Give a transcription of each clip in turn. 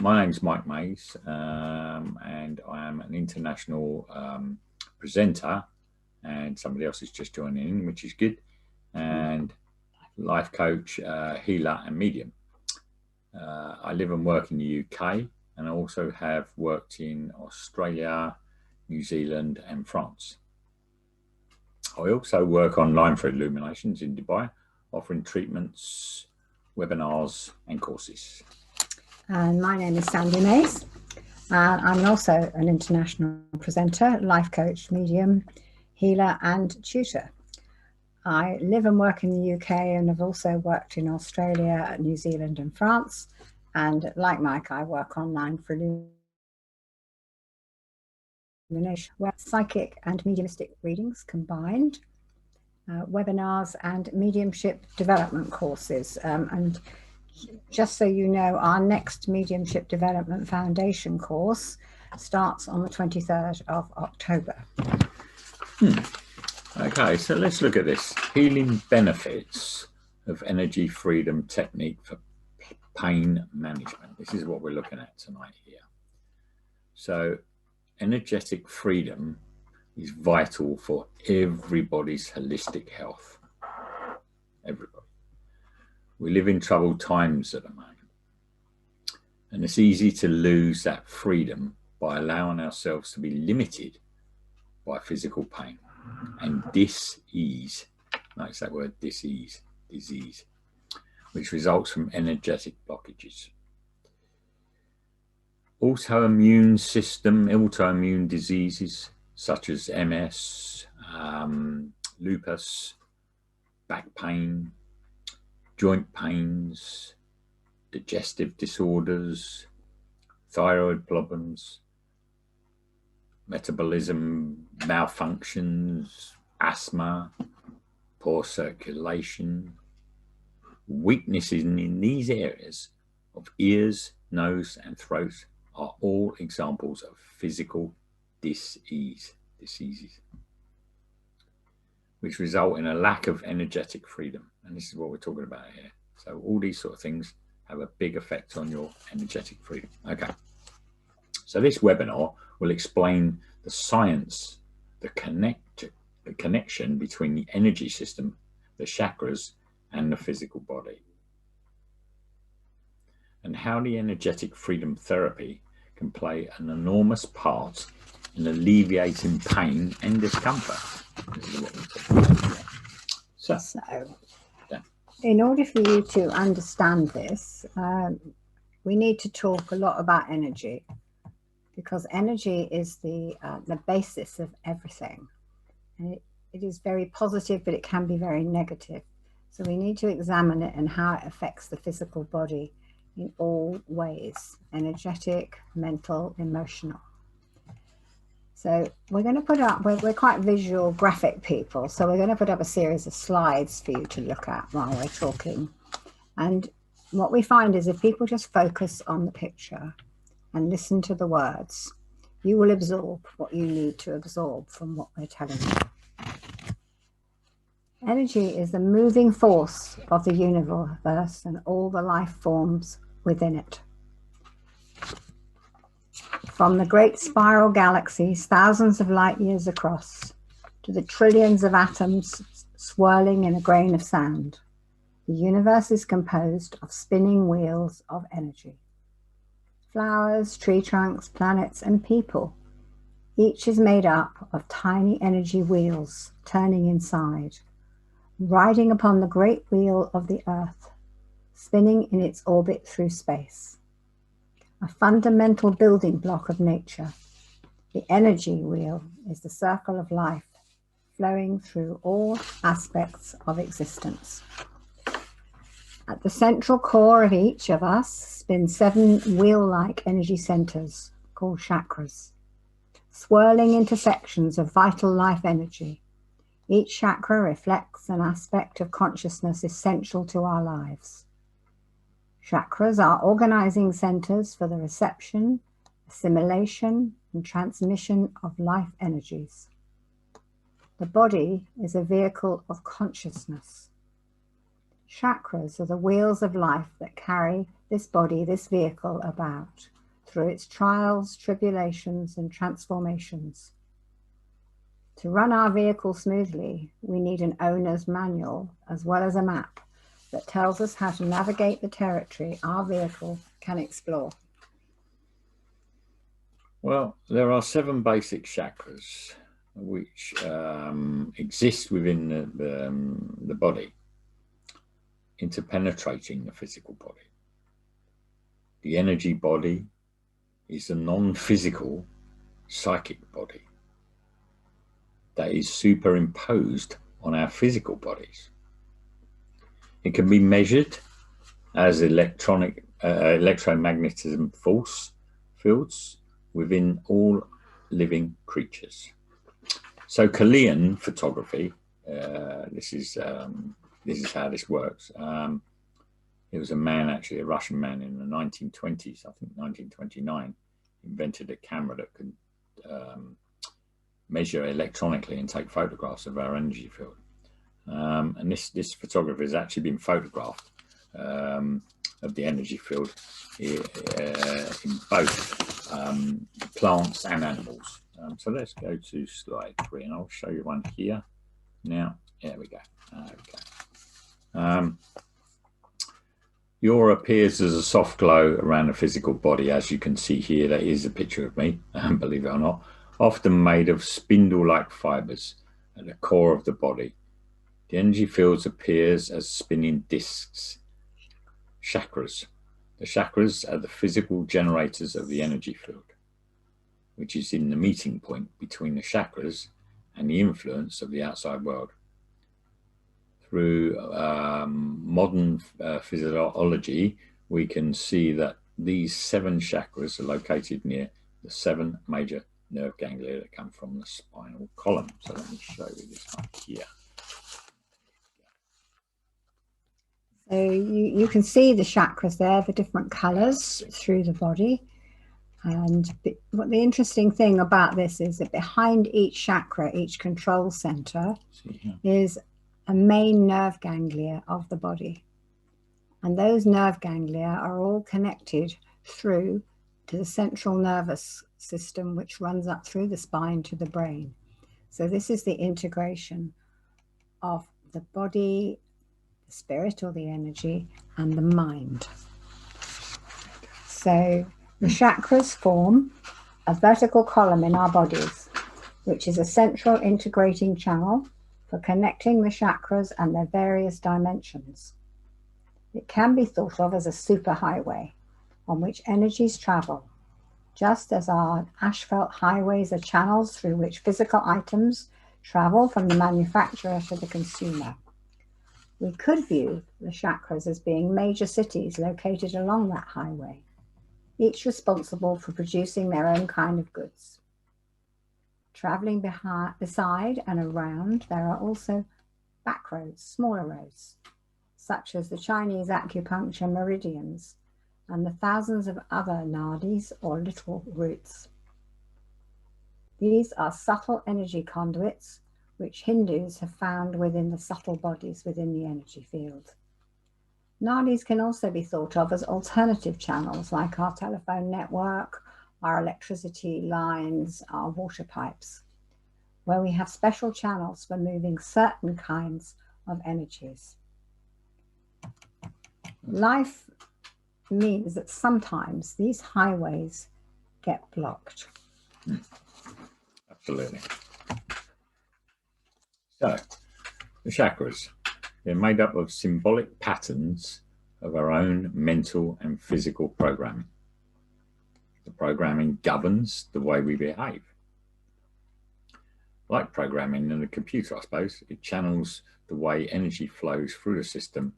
My name's Mike Mays, and I am an international presenter, and somebody else is just joining in, which is good, and life coach, healer and medium. I live and work in the UK, and I also have worked in Australia, New Zealand and France. I also work online for Illuminations in Dubai, offering treatments, webinars and courses. And my name is Sandi Mays. I'm also an international presenter, life coach, medium, healer and tutor. I live and work in the UK and have also worked in Australia, New Zealand and France. And like Mike, I work online for Illuminations, where psychic and mediumistic readings combined, webinars and mediumship development courses. And just so you know, our next Mediumship Development Foundation course starts on the 23rd of October. Okay, so let's look at this. Healing benefits of energy freedom technique for pain management. This is what we're looking at tonight here. So energetic freedom is vital for everybody's holistic health. Everybody. We live in troubled times at the moment, and it's easy to lose that freedom by allowing ourselves to be limited by physical pain and dis-ease. Notice that word, dis-ease, disease, which results from energetic blockages. Autoimmune diseases such as MS, lupus, back pain, joint pains, digestive disorders, thyroid problems, metabolism malfunctions, asthma, poor circulation, weaknesses in these areas of ears, nose and throat are all examples of physical diseases, which result in a lack of energetic freedom. And this is what we're talking about here. So all these sort of things have a big effect on your energetic freedom. Okay. So this webinar will explain the science, the connection between the energy system, the chakras, and the physical body, and how the energetic freedom therapy can play an enormous part in alleviating pain and discomfort. This is what we're talking about. So in order for you to understand this, we need to talk a lot about energy, because energy is the basis of everything. And it is very positive, but it can be very negative. So we need to examine it and how it affects the physical body in all ways: energetic, mental, emotional. So we're going to put up, we're quite visual graphic people, so we're going to put up a series of slides for you to look at while we're talking. And what we find is if people just focus on the picture and listen to the words, you will absorb what you need to absorb from what we're telling you. Energy is the moving force of the universe and all the life forms within it. From the great spiral galaxies, thousands of light years across, to the trillions of atoms swirling in a grain of sand, the universe is composed of spinning wheels of energy. Flowers, tree trunks, planets, and people. Each is made up of tiny energy wheels turning inside, riding upon the great wheel of the Earth, spinning in its orbit through space. A fundamental building block of nature. The energy wheel is the circle of life flowing through all aspects of existence. At the central core of each of us spin 7 wheel-like energy centers called chakras, swirling intersections of vital life energy. Each chakra reflects an aspect of consciousness essential to our lives. Chakras are organizing centers for the reception, assimilation, and transmission of life energies. The body is a vehicle of consciousness. Chakras are the wheels of life that carry this body, this vehicle about through its trials, tribulations, and transformations. To run our vehicle smoothly, we need an owner's manual as well as a map that tells us how to navigate the territory our vehicle can explore. Well, there are 7 basic chakras which exist within the body, interpenetrating the physical body. The energy body is a non-physical psychic body that is superimposed on our physical bodies. It can be measured as electromagnetism force fields within all living creatures. So Chilean photography, this is how this works. It was a man, actually a Russian man in the 1920s, I think 1929, invented a camera that could measure electronically and take photographs of our energy field. And this photographer has actually been photographed of the energy field in both plants and animals. So let's go to slide 3 and I'll show you one here. Now, there we go. Okay. Your appears as a soft glow around the physical body. As you can see here, that is a picture of me, believe it or not, often made of spindle-like fibers at the core of the body. The energy fields appears as spinning discs, chakras. The chakras are the physical generators of the energy field, which is in the meeting point between the chakras and the influence of the outside world. Through modern physiology, we can see that these 7 chakras are located near the 7 major nerve ganglia that come from the spinal column. So let me show you this one here. So you can see the chakras there, the different colors through the body. And what the interesting thing about this is that behind each chakra, each control center, is a main nerve ganglia of the body. And those nerve ganglia are all connected through to the central nervous system, which runs up through the spine to the brain. So this is the integration of the body, the spirit or the energy, and the mind. So the chakras form a vertical column in our bodies, which is a central integrating channel for connecting the chakras and their various dimensions. It can be thought of as a superhighway on which energies travel, just as our asphalt highways are channels through which physical items travel from the manufacturer to the consumer. We could view the chakras as being major cities located along that highway, each responsible for producing their own kind of goods. Traveling beside and around, there are also back roads, smaller roads, such as the Chinese acupuncture meridians and the thousands of other nadis or little routes. These are subtle energy conduits which Hindus have found within the subtle bodies within the energy field. Nadis can also be thought of as alternative channels like our telephone network, our electricity lines, our water pipes, where we have special channels for moving certain kinds of energies. Life means that sometimes these highways get blocked. Absolutely. So, the chakras, they're made up of symbolic patterns of our own mental and physical programming. The programming governs the way we behave. Like programming in a computer, I suppose, it channels the way energy flows through the system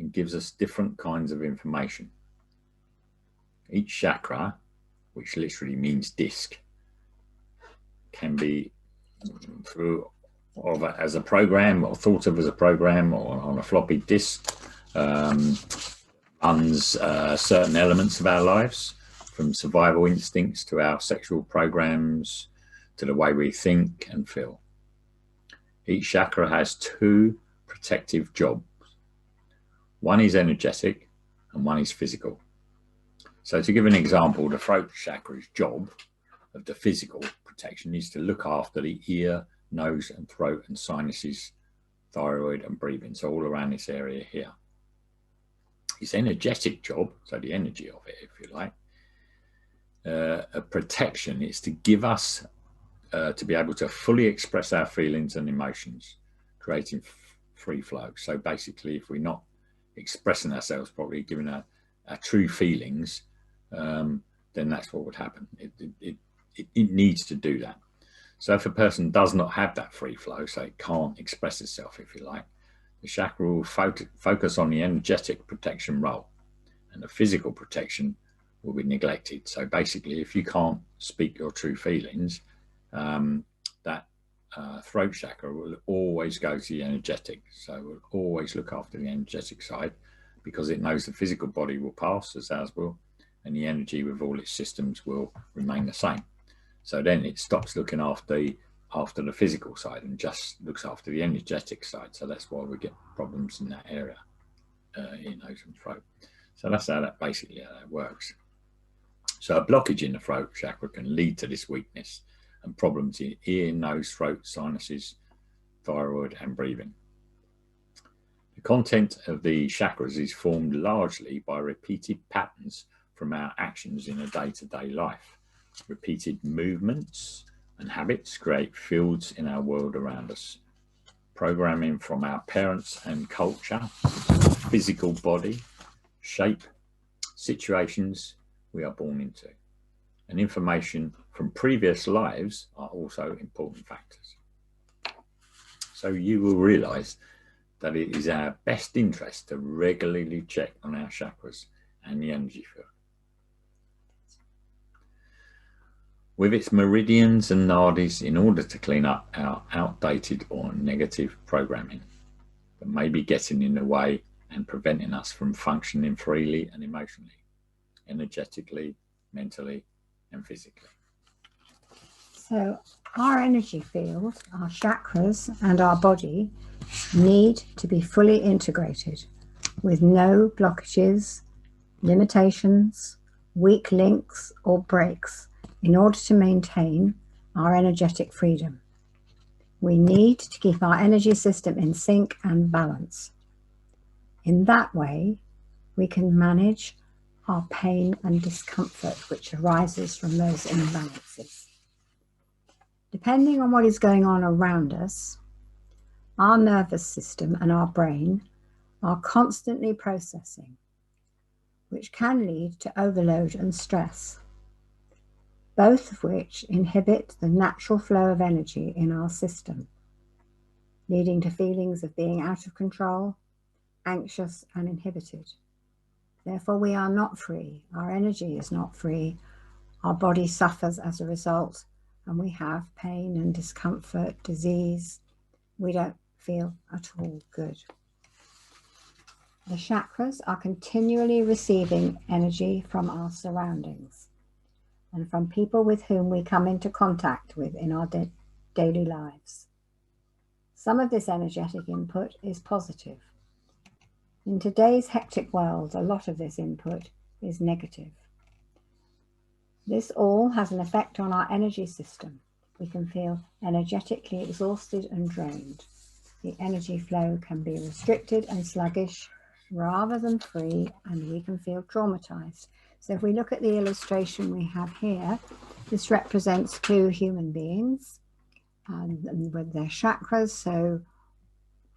and gives us different kinds of information. Each chakra, which literally means disc, can be through as a program or thought of as a program or on a floppy disk, runs certain elements of our lives, from survival instincts to our sexual programs to the way we think and feel. Each chakra has 2 protective jobs. One is energetic and one is physical. So to give an example, the throat chakra's job of the physical protection is to look after the ear, nose and throat and sinuses, thyroid and breathing, so all around this area here. Its energetic job, so the energy of it, if you like, a protection is to give us to be able to fully express our feelings and emotions, creating free flow. So basically, if we're not expressing ourselves properly, giving our true feelings, then that's what would happen. It needs to do that. So if a person does not have that free flow, so it can't express itself, if you like, the chakra will focus on the energetic protection role, and the physical protection will be neglected. So basically, if you can't speak your true feelings, that throat chakra will always go to the energetic. So it will always look after the energetic side, because it knows the physical body will pass, as ours will, and the energy with all its systems will remain the same. So then it stops looking after the physical side and just looks after the energetic side. So that's why we get problems in that area, ear, nose and throat. So that's how that basically how that works. So a blockage in the throat chakra can lead to this weakness and problems in ear, nose, throat, sinuses, thyroid and breathing. The content of the chakras is formed largely by repeated patterns from our actions in a day-to-day life. Repeated movements and habits create fields in our world around us. Programming from our parents and culture, physical body, shape, situations we are born into, and information from previous lives are also important factors. So you will realize that it is our best interest to regularly check on our chakras and the energy field. With its meridians and nadis, in order to clean up our outdated or negative programming that may be getting in the way and preventing us from functioning freely and emotionally, energetically, mentally and physically. So our energy field, our chakras and our body need to be fully integrated with no blockages, limitations, weak links or breaks in order to maintain our energetic freedom. We need to keep our energy system in sync and balance. In that way, we can manage our pain and discomfort which arises from those imbalances. Depending on what is going on around us, our nervous system and our brain are constantly processing, which can lead to overload and stress, both of which inhibit the natural flow of energy in our system, leading to feelings of being out of control, anxious and inhibited. Therefore, we are not free. Our energy is not free. Our body suffers as a result, and we have pain and discomfort, disease. We don't feel at all good. The chakras are continually receiving energy from our surroundings and from people with whom we come into contact with in our daily lives. Some of this energetic input is positive. In today's hectic world, a lot of this input is negative. This all has an effect on our energy system. We can feel energetically exhausted and drained. The energy flow can be restricted and sluggish rather than free, and we can feel traumatized. So if we look at the illustration we have here, this represents two human beings and with their chakras. So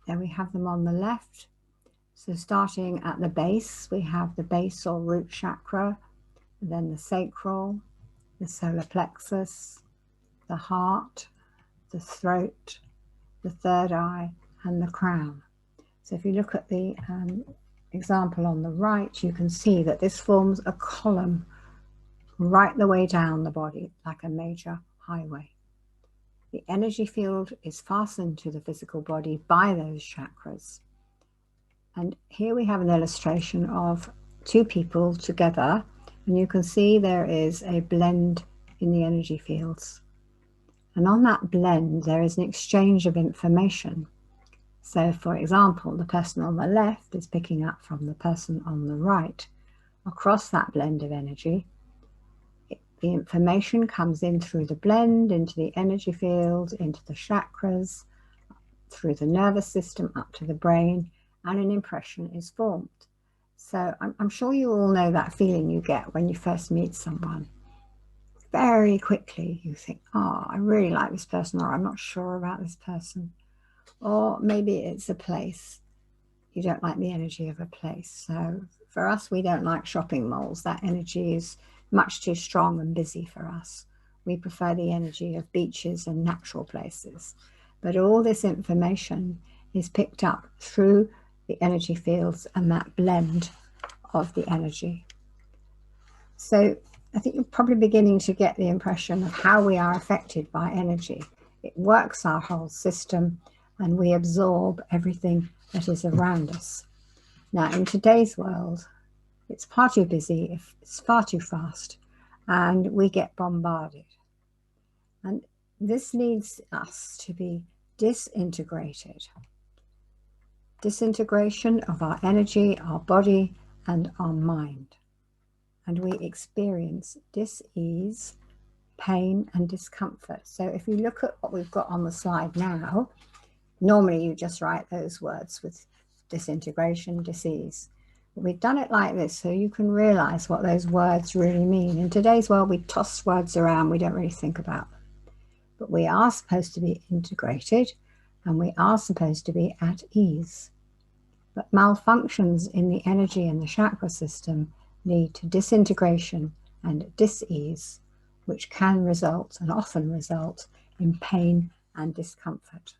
there we have them on the left. So starting at the base, we have the base or root chakra, then the sacral, the solar plexus, the heart, the throat, the third eye, and the crown. So if you look at the example on the right, you can see that this forms a column right the way down the body, like a major highway. The energy field is fastened to the physical body by those chakras. And here we have an illustration of two people together, and you can see there is a blend in the energy fields. And on that blend, there is an exchange of information. So, for example, the person on the left is picking up from the person on the right, across that blend of energy. The information comes in through the blend, into the energy field, into the chakras, through the nervous system, up to the brain, and an impression is formed. So I'm sure you all know that feeling you get when you first meet someone. Very quickly you think, oh, I really like this person, or I'm not sure about this person. Or maybe it's a place. You don't like the energy of a place. So for us, we don't like shopping malls. That energy is much too strong and busy for us. We prefer the energy of beaches and natural places. But all this information is picked up through the energy fields and that blend of the energy. So I think you're probably beginning to get the impression of how we are affected by energy. It works our whole system, and we absorb everything that is around us. Now, in today's world, it's far too busy, it's far too fast, and we get bombarded. And this leads us to be disintegrated. Disintegration of our energy, our body, and our mind. And we experience dis-ease, pain, and discomfort. So if you look at what we've got on the slide now, normally you just write those words with disintegration, dis-ease. But we've done it like this so you can realize what those words really mean. In today's world, we toss words around, we don't really think about them. But we are supposed to be integrated, and we are supposed to be at ease. But malfunctions in the energy and the chakra system lead to disintegration and dis-ease, which can result, and often result, in pain and discomfort.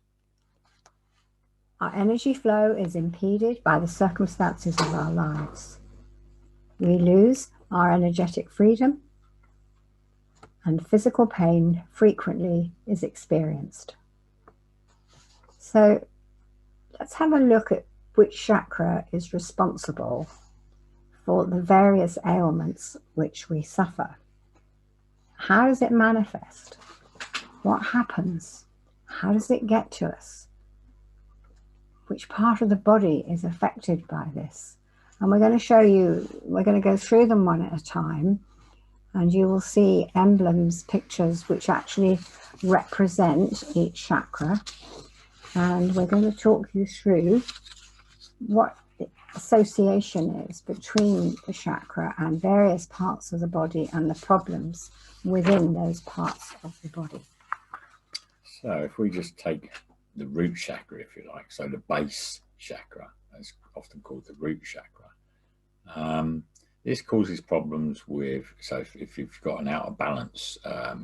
Our energy flow is impeded by the circumstances of our lives. We lose our energetic freedom, and physical pain frequently is experienced. So let's have a look at which chakra is responsible for the various ailments which we suffer. How does it manifest? What happens? How does it get to us? Which part of the body is affected by this? And we're going to show you, we're going to go through them one at a time, and you will see emblems, pictures, which actually represent each chakra. And we're going to talk you through what the association is between the chakra and various parts of the body and the problems within those parts of the body. So if we just take the root chakra, if you like, so the base chakra, as often called the root chakra, this causes problems with, so if you've got an out of balance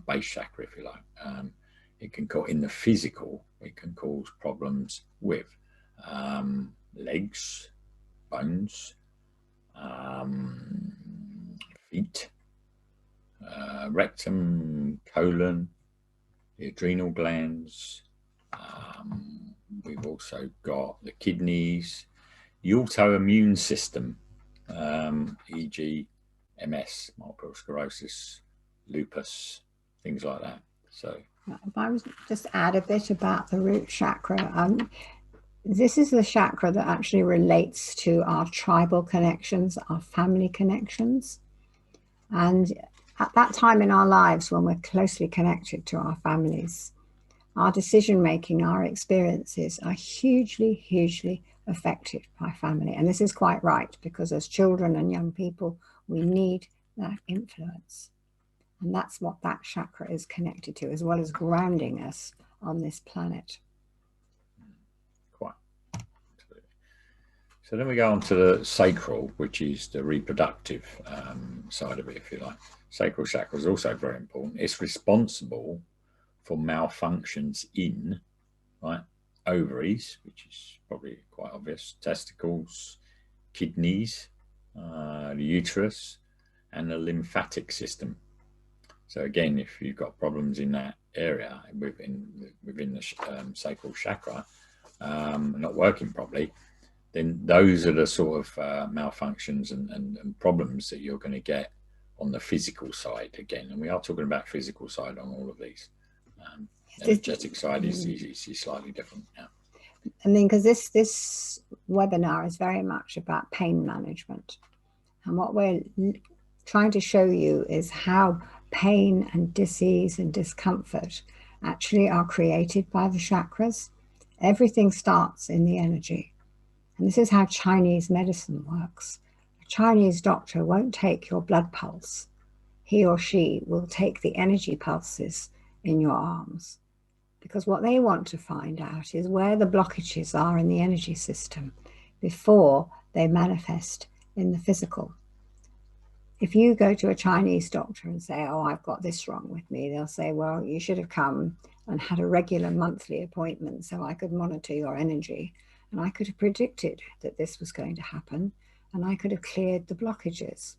base chakra, if you like, it can cause, in the physical, it can cause problems with legs, bones, feet, rectum, colon, the adrenal glands. We've also got the kidneys, the autoimmune system, e.g. MS, multiple sclerosis, lupus, things like that. So if I was just add a bit about the root chakra, this is the chakra that actually relates to our tribal connections, our family connections. And at that time in our lives when we're closely connected to our families, our decision making, our experiences are hugely, hugely affected by family. And this is quite right, because as children and young people, we need that influence. And that's what that chakra is connected to, as well as grounding us on this planet. Quite. So then we go on to the sacral, which is the reproductive side of it, if you like. Sacral chakra is also very important. It's responsible for malfunctions in, right, ovaries, which is probably quite obvious, testicles, kidneys, the uterus, and the lymphatic system. So again, if you've got problems in that area within the sacral chakra, not working properly, then those are the sort of malfunctions and problems that you're going to get on the physical side again. And we are talking about physical side on all of these. Energetic side is slightly different. Yeah. I mean, because this webinar is very much about pain management. And what we're trying to show you is how pain and disease and discomfort actually are created by the chakras. Everything starts in the energy. And this is how Chinese medicine works. A Chinese doctor won't take your blood pulse. He or she will take the energy pulses in your arms, because what they want to find out is where the blockages are in the energy system before they manifest in the physical. If you go to a Chinese doctor and say, oh, I've got this wrong with me, they'll say, well, you should have come and had a regular monthly appointment so I could monitor your energy. And I could have predicted that this was going to happen, and I could have cleared the blockages.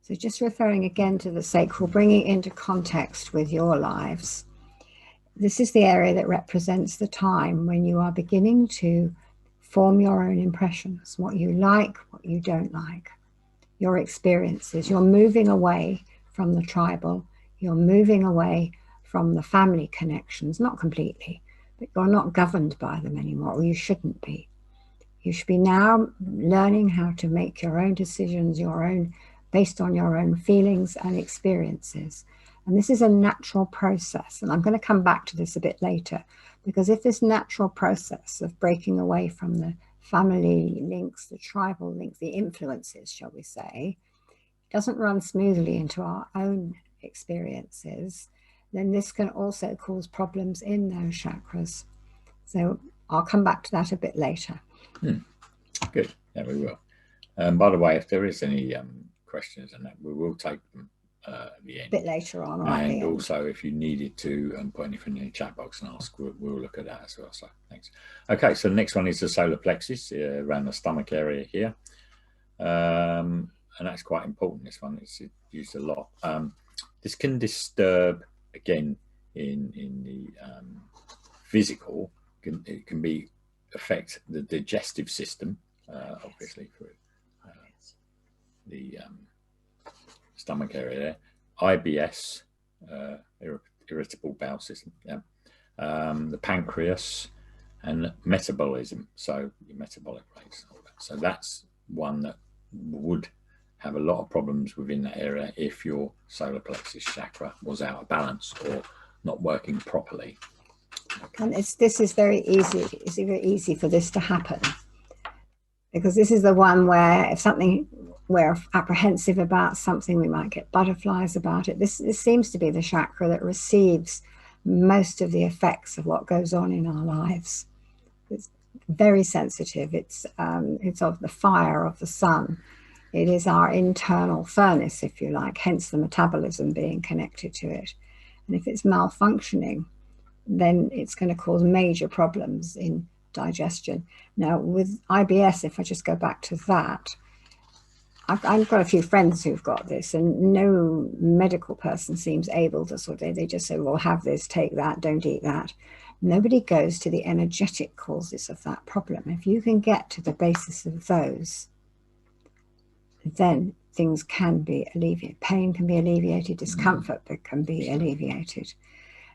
So just referring again to the sacral, bringing it into context with your lives. This is the area that represents the time when you are beginning to form your own impressions, what you like, what you don't like, your experiences. You're moving away from the tribal, you're moving away from the family connections, not completely, but you're not governed by them anymore, or you shouldn't be. You should be now learning how to make your own decisions, your own, based on your own feelings and experiences. And this is a natural process. And I'm going to come back to this a bit later, because if this natural process of breaking away from the family links, the tribal links, the influences, shall we say, doesn't run smoothly into our own experiences, then this can also cause problems in those chakras. So I'll come back to that a bit later. Good. Yeah, we will. By the way, if there is any questions and that, we will take them at the end. A bit later on. Right, and also, if you needed to put anything in the chat box and ask, we'll look at that as well. So thanks. Okay, so the next one is the solar plexus around the stomach area here. And that's quite important, this one. It's used a lot. This can disturb, again, in the physical. It can be affect the digestive system, obviously, through the stomach area there. IBS, irritable bowel system, yeah. The pancreas and metabolism, so your metabolic rates. So that's one that would have a lot of problems within that area if your solar plexus chakra was out of balance or not working properly. Okay. And this is very easy. It's very easy for this to happen, because this is the one where if something, we're apprehensive about something, we might get butterflies about it. This seems to be the chakra that receives most of the effects of what goes on in our lives. It's very sensitive. It's of the fire of the sun. It is our internal furnace, if you like, hence the metabolism being connected to it. And if it's malfunctioning, then it's going to cause major problems in digestion. Now, with IBS, if I just go back to that, I've got a few friends who've got this, and no medical person seems able to sort of, they just say, well, have this, take that, don't eat that. Nobody goes to the energetic causes of that problem. If you can get to the basis of those, then things can be alleviated. Pain can be alleviated, discomfort can be alleviated.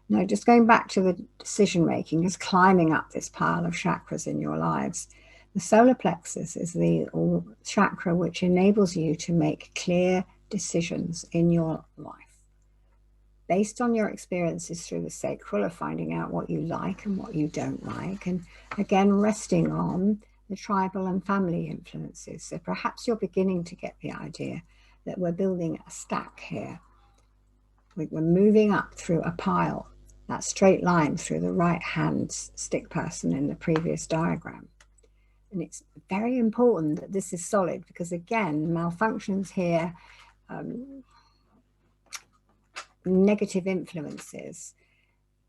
Now, just going back to the decision making, is climbing up this pile of chakras in your lives. The solar plexus is the chakra which enables you to make clear decisions in your life based on your experiences through the sacral of finding out what you like and what you don't like, and again resting on the tribal and family influences. So perhaps you're beginning to get the idea that we're building a stack here. We're moving up through a pile, that straight line through the right hand stick person in the previous diagram. And it's very important that this is solid, because again, malfunctions here, negative influences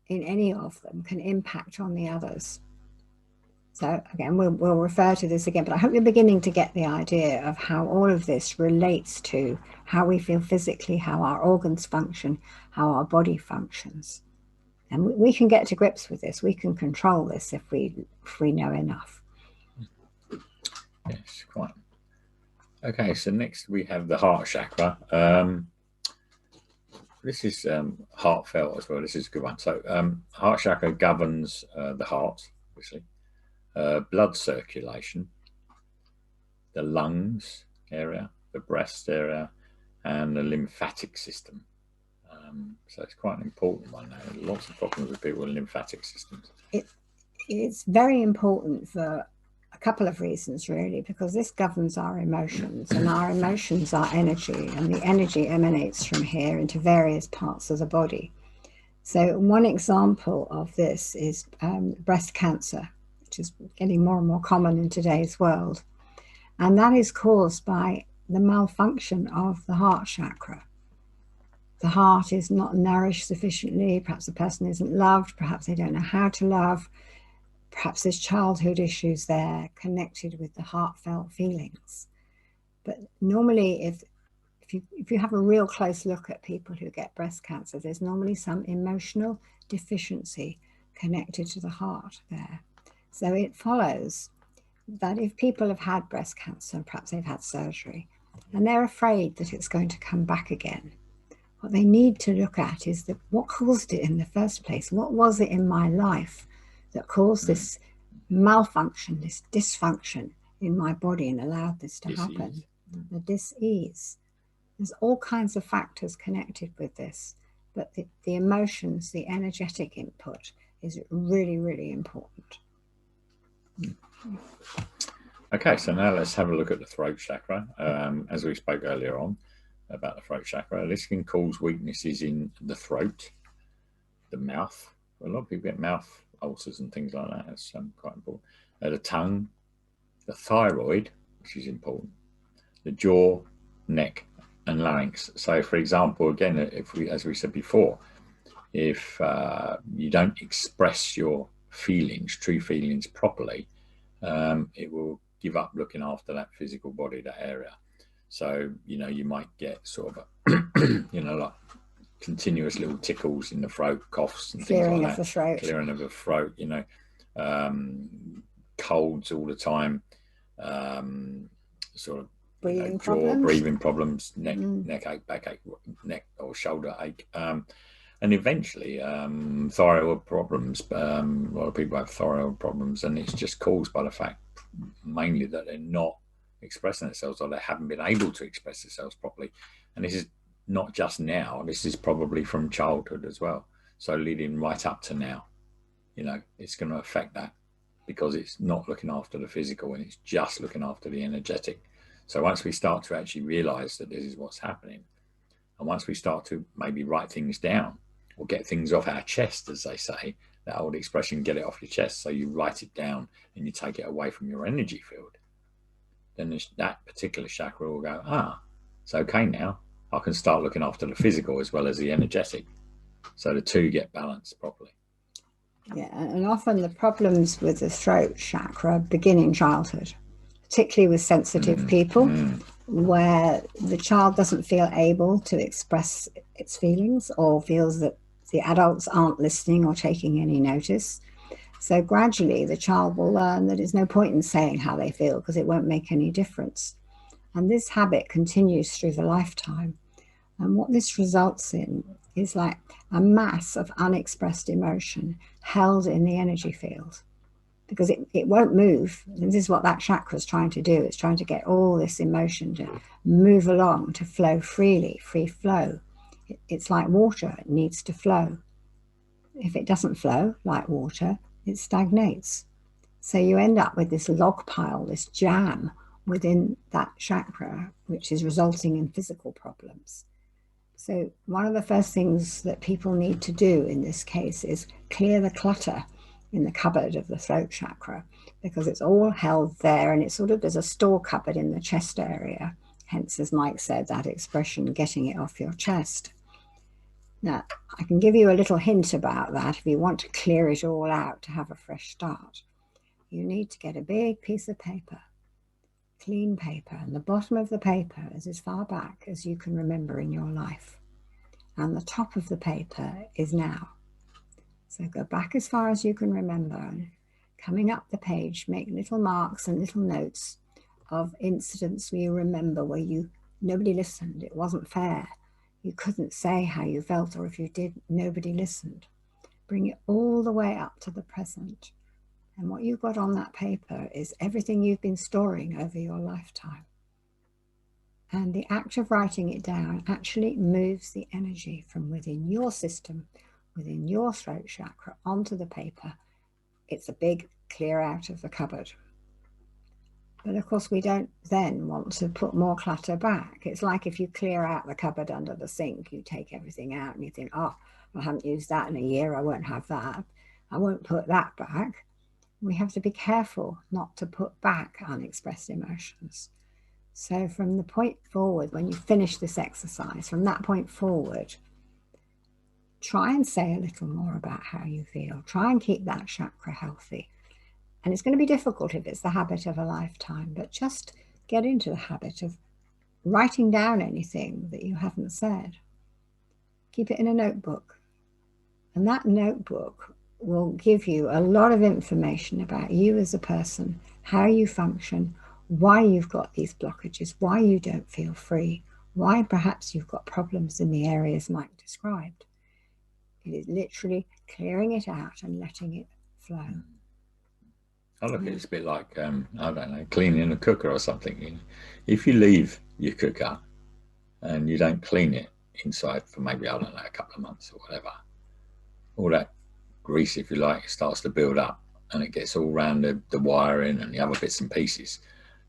in any of them can impact on the others. So again, we'll refer to this again, but I hope you're beginning to get the idea of how all of this relates to how we feel physically, how our organs function, how our body functions. And we can get to grips with this. We can control this if we know enough. Yes, quite. Okay, so next we have the heart chakra. This is heartfelt as well. This is a good one. So heart chakra governs the heart, obviously, blood circulation, the lungs, area, the breast area, and the lymphatic system. So it's quite an important one now. Lots of problems with people with lymphatic systems. It's very important for a couple of reasons, really, because this governs our emotions, and our emotions are energy, and the energy emanates from here into various parts of the body. So one example of this is breast cancer, which is getting more and more common in today's world. And that is caused by the malfunction of the heart chakra. The heart is not nourished sufficiently. Perhaps the person isn't loved. Perhaps they don't know how to love. Perhaps there's childhood issues there connected with the heartfelt feelings. But normally, if you have a real close look at people who get breast cancer, there's normally some emotional deficiency connected to the heart there. So it follows that if people have had breast cancer, and perhaps they've had surgery, and they're afraid that it's going to come back again, what they need to look at is what caused it in the first place? What was it in my life that caused this malfunction, this dysfunction in my body and allowed this to happen? The dis-ease. There's all kinds of factors connected with this, but the emotions, the energetic input is really, really important. Okay, so now let's have a look at the throat chakra. As we spoke earlier on about the throat chakra, this can cause weaknesses in the throat, the mouth. A lot of people get mouth ulcers and things like that. That's quite important. The tongue, the thyroid, which is important, the jaw, neck, and larynx. So, for example, again, as we said before, if you don't express your feelings, true feelings properly, it will give up looking after that physical body, that area. So, you might get sort of, like continuous little tickles in the throat, coughs and things like that. Clearing of the throat. Clearing of the throat, colds all the time, sort of breathing problems, neck ache, backache, neck or shoulder ache. And eventually, thyroid problems. A lot of people have thyroid problems, and it's just caused by the fact mainly that they're not expressing themselves, or they haven't been able to express themselves properly. And this is not just now, this is probably from childhood as well. So leading right up to now, it's going to affect that because it's not looking after the physical and it's just looking after the energetic. So once we start to actually realize that this is what's happening, and once we start to maybe write things down or get things off our chest, as they say, that old expression, get it off your chest. So you write it down and you take it away from your energy field. Then that particular chakra will go, it's okay now. I can start looking after the physical as well as the energetic. So the two get balanced properly. Yeah, and often the problems with the throat chakra begin in childhood, particularly with sensitive people, where the child doesn't feel able to express its feelings or feels that the adults aren't listening or taking any notice. So gradually the child will learn that there's no point in saying how they feel because it won't make any difference. And this habit continues through the lifetime. And what this results in is like a mass of unexpressed emotion held in the energy field, because it won't move. And this is what that chakra is trying to do. It's trying to get all this emotion to move along, to flow freely, free flow. It's like water, it needs to flow. If it doesn't flow like water, it stagnates. So you end up with this log pile, this jam within that chakra, which is resulting in physical problems. So one of the first things that people need to do in this case is clear the clutter in the cupboard of the throat chakra, because it's all held there, and it's sort of, there's a store cupboard in the chest area. Hence, as Mike said, that expression, getting it off your chest. Now, I can give you a little hint about that. If you want to clear it all out to have a fresh start, you need to get a big piece of paper, clean paper, and the bottom of the paper is as far back as you can remember in your life. And the top of the paper is now. So go back as far as you can remember, and coming up the page, make little marks and little notes of incidents where you remember where nobody listened, it wasn't fair, you couldn't say how you felt, or if you did, nobody listened. Bring it all the way up to the present. And what you've got on that paper is everything you've been storing over your lifetime. And the act of writing it down actually moves the energy from within your system, within your throat chakra, onto the paper. It's a big clear out of the cupboard. But of course, we don't then want to put more clutter back. It's like if you clear out the cupboard under the sink, you take everything out and you think, oh, I haven't used that in a year, I won't have that. I won't put that back. We have to be careful not to put back unexpressed emotions. So from the point forward, when you finish this exercise, from that point forward, try and say a little more about how you feel. Try and keep that chakra healthy. And it's going to be difficult if it's the habit of a lifetime, but just get into the habit of writing down anything that you haven't said. Keep it in a notebook. And that notebook will give you a lot of information about you as a person, how you function, why you've got these blockages, why you don't feel free, why perhaps you've got problems in the areas Mike described. It is literally clearing it out and letting it flow. I look at it, it's a bit like, I don't know, cleaning a cooker or something. You know? If you leave your cooker and you don't clean it inside for maybe, I don't know, a couple of months or whatever, all that grease, if you like, starts to build up and it gets all around the wiring and the other bits and pieces.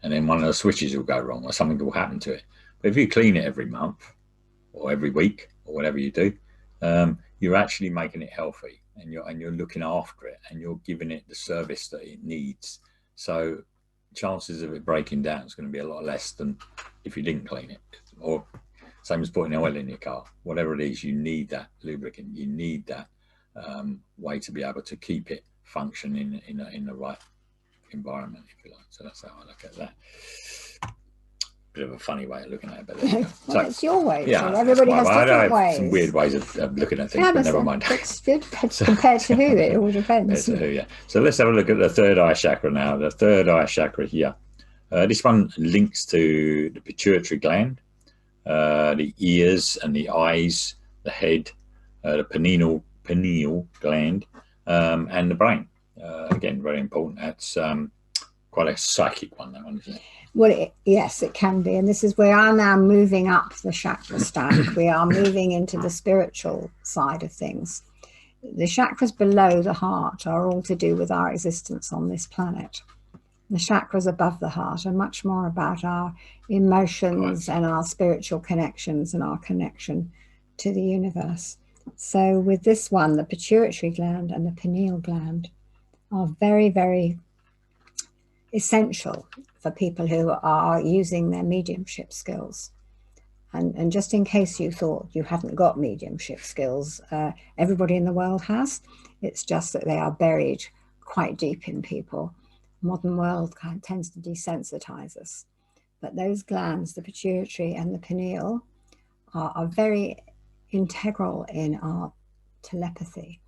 And then one of the switches will go wrong or something will happen to it. But if you clean it every month or every week or whatever you do, you're actually making it healthy, and you're looking after it, and you're giving it the service that it needs. So chances of it breaking down is going to be a lot less than if you didn't clean it. Or same as putting oil in your car. Whatever it is, you need that lubricant. You need that way to be able to keep it functioning in the right environment, if you like. So that's how I look at that. Bit of a funny way of looking at it, but well, so, it's your way. Yeah, so everybody has different ways. Some weird ways of looking at things, yeah, but never mind. It's good compared to who, it all depends. To who, yeah. So let's have a look at the third eye chakra now. The third eye chakra here. This one links to the pituitary gland, the ears and the eyes, the head, the pineal gland, and the brain. Again, very important. That's quite a psychic one, that one, isn't it? Well, yes, it can be. And this is where we are now moving up the chakra stack. We are moving into the spiritual side of things. The chakras below the heart are all to do with our existence on this planet. The chakras above the heart are much more about our emotions and our spiritual connections and our connection to the universe. So with this one, the pituitary gland and the pineal gland are very, very essential for people who are using their mediumship skills. And just in case you thought you hadn't got mediumship skills, everybody in the world has. It's just that they are buried quite deep in people. Modern world kind of tends to desensitize us. But those glands, the pituitary and the pineal, are very integral in our telepathy.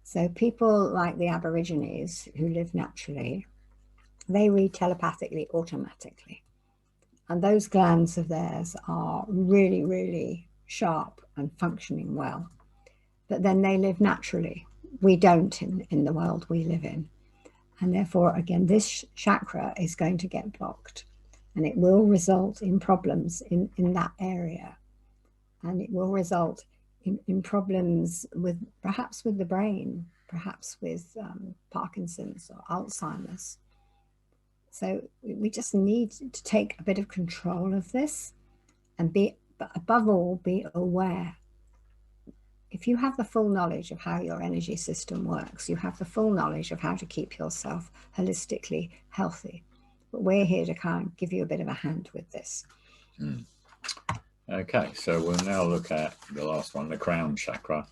So people like the Aborigines who live naturally, they read telepathically automatically. And those glands of theirs are really, really sharp and functioning well. But then they live naturally. We don't in the world we live in. And therefore, again, this chakra is going to get blocked. And it will result in problems in that area. And it will result in problems with, perhaps with the brain, perhaps with Parkinson's or Alzheimer's. So we just need to take a bit of control of this and but above all, be aware. If you have the full knowledge of how your energy system works, you have the full knowledge of how to keep yourself holistically healthy. But we're here to kind of give you a bit of a hand with this. Okay, so we'll now look at the last one, the crown chakra.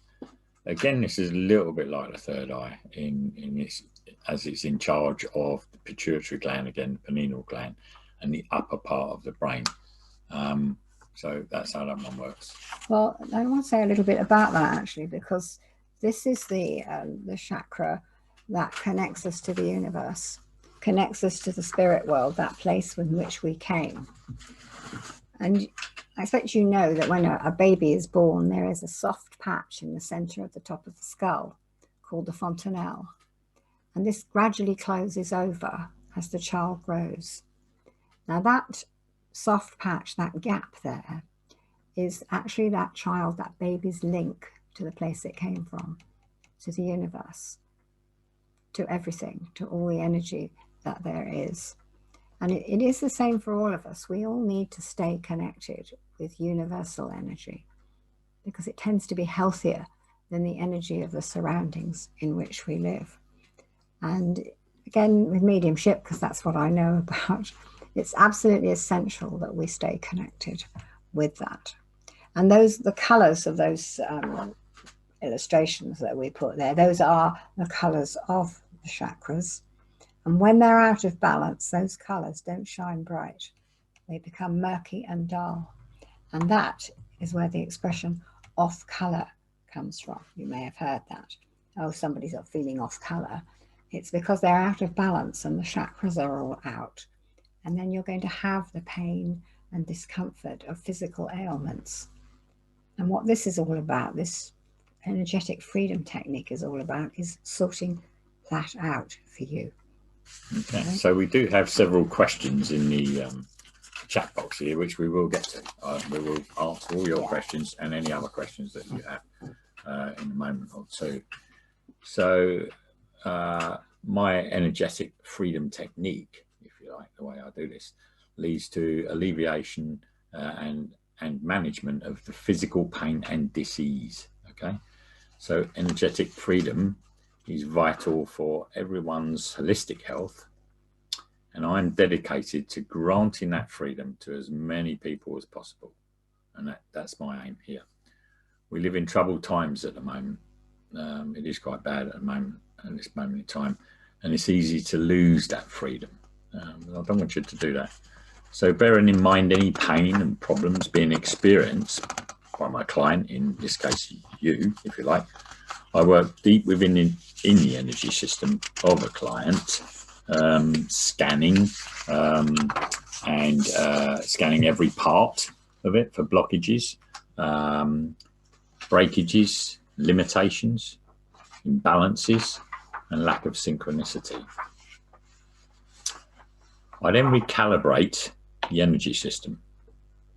Again, this is a little bit like the third eye in this, as it's in charge of the pituitary gland, again, the pineal gland, and the upper part of the brain. So that's how that one works. Well, I want to say a little bit about that, actually, because this is the chakra that connects us to the universe, connects us to the spirit world, that place from which we came. And I expect you know that when a baby is born, there is a soft patch in the center of the top of the skull called the fontanelle. And this gradually closes over as the child grows. Now that soft patch, that gap there, is actually that child, that baby's link to the place it came from, to the universe, to everything, to all the energy that there is. And it is the same for all of us. We all need to stay connected with universal energy because it tends to be healthier than the energy of the surroundings in which we live. And again, with mediumship, because that's what I know about, it's absolutely essential that we stay connected with that. And the colors of those illustrations that we put there, those are the colors of the chakras. And when they're out of balance, those colors don't shine bright. They become murky and dull. And that is where the expression off color comes from. You may have heard that. Oh, somebody's feeling off color. It's because they're out of balance and the chakras are all out. And then you're going to have the pain and discomfort of physical ailments. And what this is all about, this energetic freedom technique is all about, is sorting that out for you. Okay, so we do have several questions in the chat box here, which we will get to. We will answer all your questions and any other questions that you have in a moment or two. So my energetic freedom technique, if you like, the way I do this, leads to alleviation and management of the physical pain and disease. Okay, so energetic freedom is vital for everyone's holistic health, and I'm dedicated to granting that freedom to as many people as possible, and that's my aim here. We live in troubled times at the moment. It is quite bad at the moment, at this moment in time, and it's easy to lose that freedom. I don't want you to do that. So bearing in mind any pain and problems being experienced by my client, in this case you, if you like, I work deep within in the energy system of a client, scanning and scanning every part of it for blockages, breakages, limitations, imbalances, and lack of synchronicity. I then recalibrate the energy system.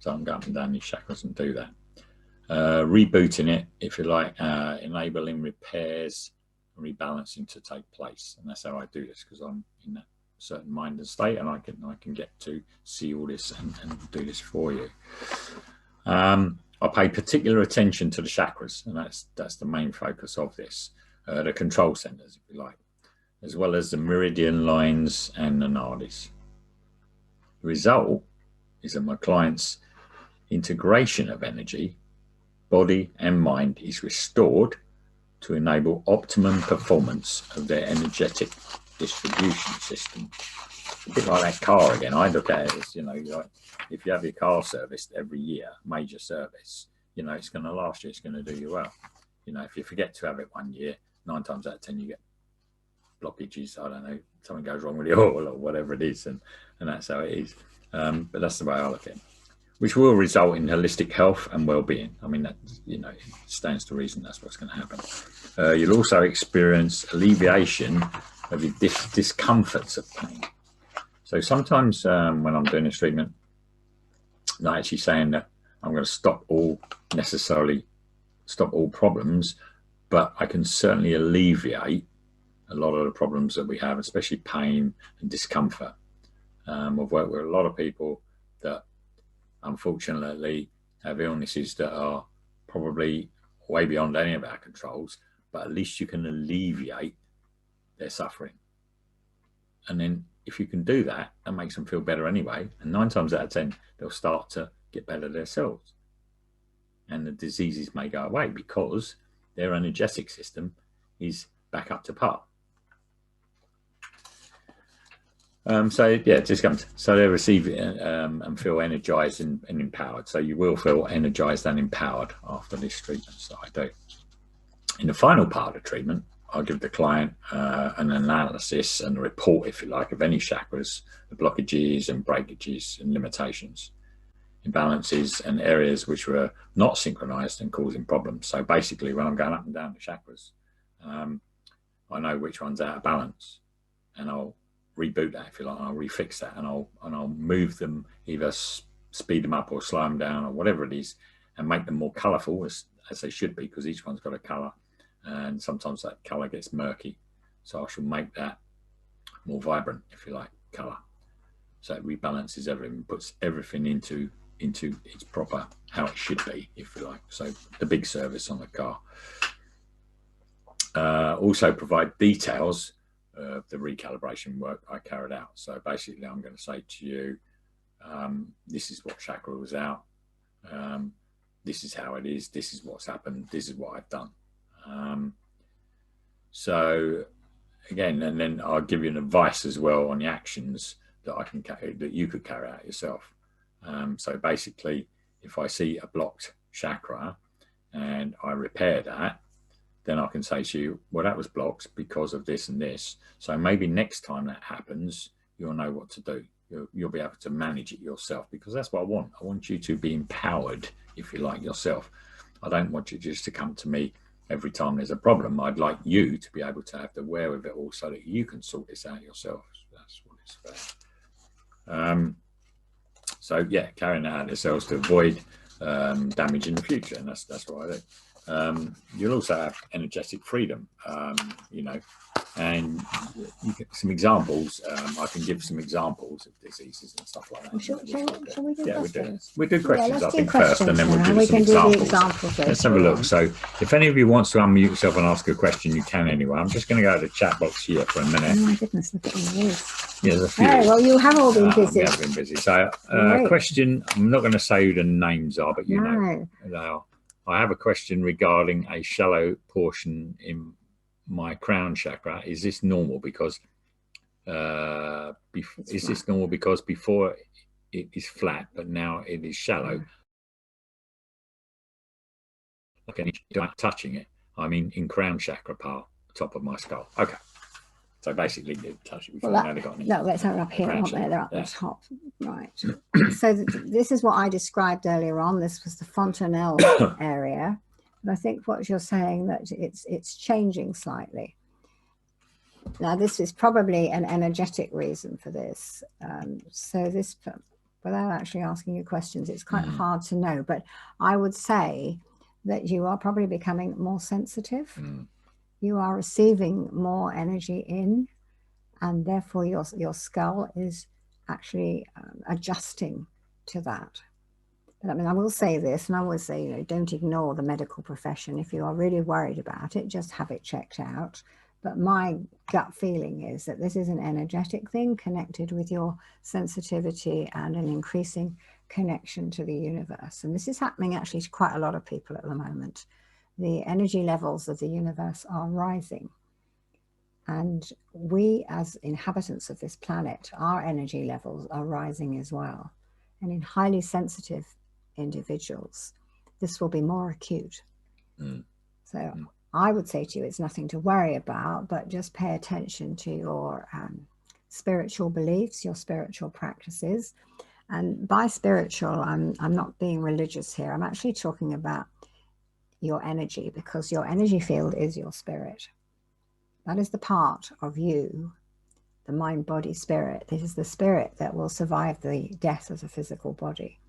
So I'm going down these chakras and do that. Rebooting it, if you like, enabling repairs and rebalancing to take place. And that's how I do this, because I'm in that certain mind and state, and I can get to see all this and do this for you. I pay particular attention to the chakras, and that's the main focus of this. The control centers, if you like, as well as the meridian lines and the nadis. The result is that my client's integration of energy, body and mind, is restored to enable optimum performance of their energetic distribution system. A bit like that car again. I look at it as, you know, like if you have your car serviced every year, major service, you know, it's going to last you, it's going to do you well. You know, if you forget to have it 1 year, 9 times out of 10 you get blockages. I don't know, something goes wrong with the oil or whatever it is, and that's how it is. But that's the way I look at it, which will result in holistic health and well-being. I mean, that, you know, it stands to reason that's what's going to happen. You'll also experience alleviation of the discomforts of pain. So sometimes when I'm doing this treatment, I'm not actually saying that I'm going to stop all problems, but I can certainly alleviate a lot of the problems that we have, especially pain and discomfort. I've worked with a lot of people that unfortunately have illnesses that are probably way beyond any of our controls, but at least you can alleviate their suffering. And then if you can do that, that makes them feel better anyway. And 9 times out of 10, they'll start to get better themselves. And the diseases may go away because their energetic system is back up to par. So yeah, just come to, so they receive it and feel energized and empowered. So you will feel energized and empowered after this treatment that I do. In the final part of treatment, I'll give the client an analysis and a report, if you like, of any chakras, the blockages and breakages and limitations, imbalances and areas which were not synchronized and causing problems. So basically, when I'm going up and down the chakras, I know which one's out of balance, and I'll reboot that, if you like, and I'll refix that, and I'll move them, either speed them up or slow them down or whatever it is, and make them more colourful as they should be, because each one's got a colour, and sometimes that colour gets murky. So I shall make that more vibrant, if you like, colour. So it rebalances everything, puts everything into its proper, how it should be, if you like. So the big service on the car. Also provide details of the recalibration work I carried out. So basically I'm going to say to you, this is what chakra was out, this is how it is, this is what's happened, this is what I've done. So again, and then I'll give you an advice as well on the actions that you could carry out yourself. So basically, if I see a blocked chakra and I repair that, then I can say to you, well, that was blocked because of this and this. So maybe next time that happens, you'll know what to do. You'll be able to manage it yourself, because that's what I want. I want you to be empowered, if you like, yourself. I don't want you just to come to me every time there's a problem. I'd like you to be able to have the wherewithal so that you can sort this out yourself. That's what it's about. So yeah, carrying that out yourselves to avoid damage in the future, and that's what I do. You'll also have energetic freedom, you know, and you get some examples. I can give some examples of diseases and stuff like that. Shall we do questions? We do questions, yeah, I think, questions first, and then we'll now. give some examples. Examples let's have a look. So if any of you wants to unmute yourself and ask a question, you can anyway. I'm just going to go to the chat box here for a minute. Oh my goodness, look at all this. Yeah, there's a few. Oh, well, you have all been busy. We have been busy. So question, I'm not going to say who the names are, but you know. I have a question regarding a shallow portion in my crown chakra. Is this normal? Because is this normal because before it is flat, but now it is shallow? Like any touching it. I mean, in crown chakra part, top of my skull. Okay. So basically, you touch it before you know they got any. No, let's have it up here, aren't they? They're up the top. Right. So this is what I described earlier on. This was the fontanelle area. And I think what you're saying, that it's changing slightly. Now, this is probably an energetic reason for this. So this, without actually asking you questions, it's quite hard to know. But I would say that you are probably becoming more sensitive. You are receiving more energy in, and therefore your skull is actually adjusting to that. But I mean, I will say this, and I will say, you know, don't ignore the medical profession. If you are really worried about it, just have it checked out. But my gut feeling is that this is an energetic thing connected with your sensitivity and an increasing connection to the universe. And this is happening actually to quite a lot of people at the moment. The energy levels of the universe are rising. And we, as inhabitants of this planet, our energy levels are rising as well. And in highly sensitive individuals, this will be more acute. So I would say to you, it's nothing to worry about, but just pay attention to your spiritual beliefs, your spiritual practices. And by spiritual, I'm not being religious here. I'm actually talking about your energy, because your energy field is your spirit. That is the part of you, the mind, body, spirit. This is the spirit that will survive the death of the physical body.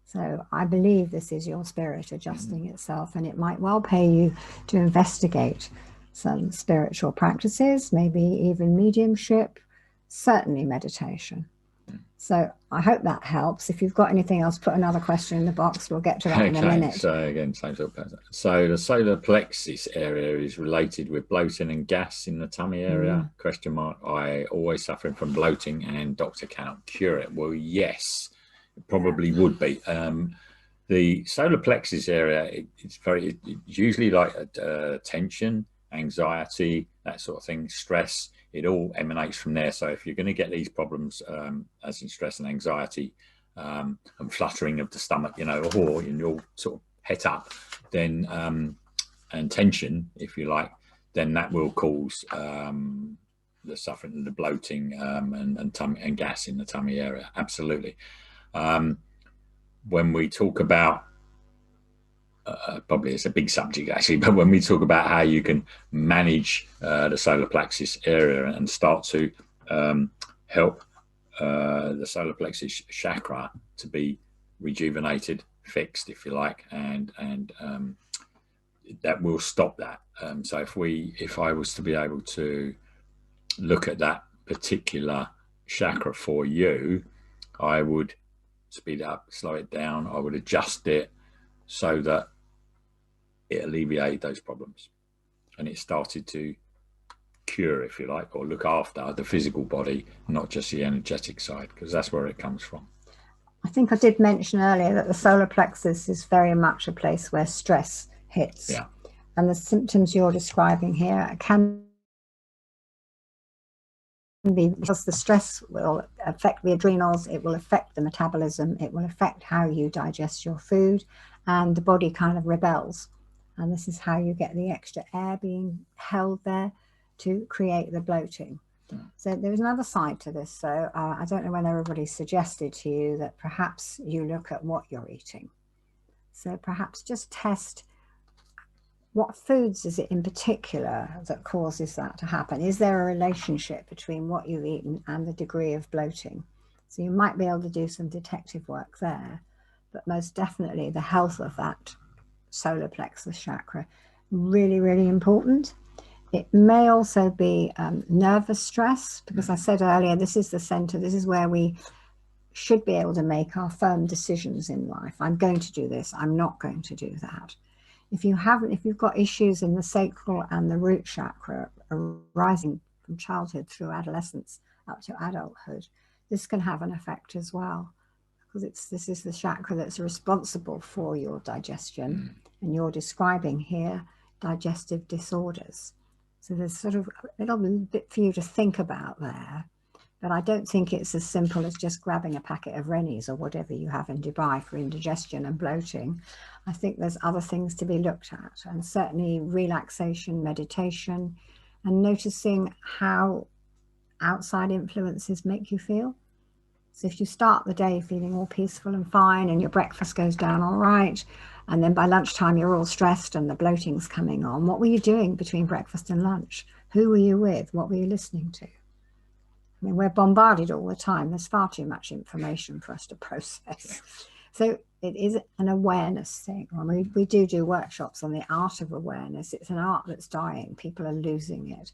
So I believe this is your spirit adjusting itself, and it might well pay you to investigate some spiritual practices, maybe even mediumship, certainly meditation. So I hope that helps. If you've got anything else, put another question in the box. We'll get to that in a minute. So again, same sort of pattern. So the solar plexus area is related with bloating and gas in the tummy area? Question mark. I always suffering from bloating, and doctor cannot cure it. Well, yes, it probably would be. The solar plexus area, it's usually like tension, anxiety, that sort of thing, stress. It all emanates from there. So if you're going to get these problems, as in stress and anxiety, and fluttering of the stomach, you know, or you're sort of het up, then and tension, if you like, then that will cause the suffering, the bloating, and tummy and gas in the tummy area. Absolutely. When we talk about probably it's a big subject actually, but when we talk about how you can manage the solar plexus area and start to help the solar plexus chakra to be rejuvenated, fixed, if you like, and that will stop that. So if I was to be able to look at that particular chakra for you, I would speed it up, slow it down, I would adjust it so that it alleviated those problems and it started to cure, if you like, or look after the physical body, not just the energetic side, because that's where it comes from. I think I did mention earlier that the solar plexus is very much a place where stress hits. Yeah. And the symptoms you're describing here can be because the stress will affect the adrenals, it will affect the metabolism, it will affect how you digest your food, and the body kind of rebels. And this is how you get the extra air being held there to create the bloating. Yeah. So there's another side to this. So I don't know when everybody suggested to you that perhaps you look at what you're eating. So perhaps just test what foods is it in particular that causes that to happen? Is there a relationship between what you've eaten and the degree of bloating? So you might be able to do some detective work there, but most definitely the health of that solar plexus chakra, really, really important. It may also be nervous stress, because I said earlier, this is the center, this is where we should be able to make our firm decisions in life. I'm going to do this, I'm not going to do that. If you've got issues in the sacral and the root chakra arising from childhood through adolescence up to adulthood, this can have an effect as well, because this is the chakra that's responsible for your digestion, and you're describing here digestive disorders. So there's sort of a little bit for you to think about there. But I don't think it's as simple as just grabbing a packet of Rennies or whatever you have in Dubai for indigestion and bloating. I think there's other things to be looked at, and certainly relaxation, meditation, and noticing how outside influences make you feel. So if you start the day feeling all peaceful and fine and your breakfast goes down all right, and then by lunchtime you're all stressed and the bloating's coming on, what were you doing between breakfast and lunch? Who were you with? What were you listening to? I mean, we're bombarded all the time. There's far too much information for us to process. So it is an awareness thing. I mean, we do workshops on the art of awareness. It's an art that's dying. People are losing it.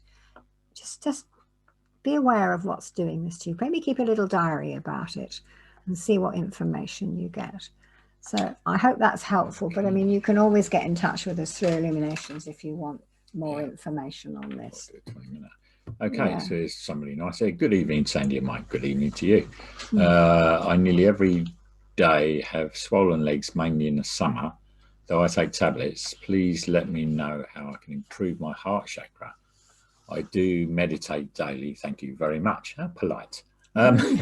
Just be aware of what's doing this to you. Maybe keep a little diary about it and see what information you get. So I hope that's helpful. But I mean, you can always get in touch with us through Illuminations if you want more information on this. Okay, so here's somebody nice. Good evening, Sandy and Mike. Good evening to you. I nearly every day have swollen legs, mainly in the summer. Though I take tablets, please let me know how I can improve my heart chakra. I do meditate daily. Thank you very much. How polite. Isn't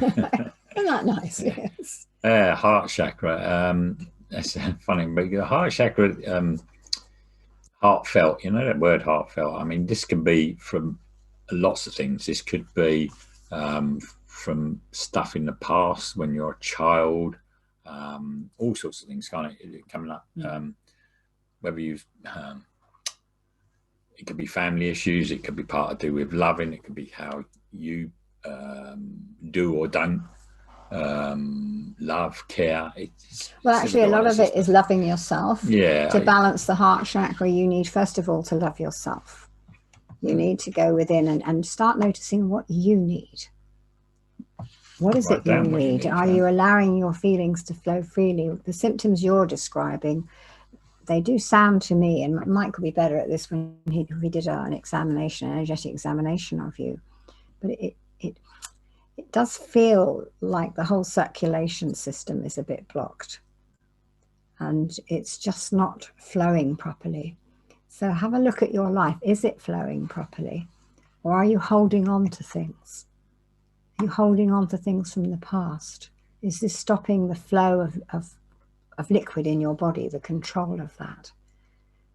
that nice? Yes. Heart chakra. That's funny. But the heart chakra, heartfelt. You know that word, heartfelt. I mean, this can be from lots of things. This could be from stuff in the past when you're a child, all sorts of things kind of coming up. Whether you've it could be family issues, it could be part to do with loving, it could be how you do or don't love, care. Well, actually, a lot of it is loving yourself. Yeah. To balance the heart chakra, you need, first of all, to love yourself. You need to go within and start noticing what you need. What is it you need? Are you allowing your feelings to flow freely? The symptoms you're describing, they do sound to me, and Mike could be better at this when he did an examination, an energetic examination of you, but it does feel like the whole circulation system is a bit blocked and it's just not flowing properly. So have a look at your life. Is it flowing properly? Or are you holding on to things? Are you holding on to things from the past? Is this stopping the flow of liquid in your body, the control of that?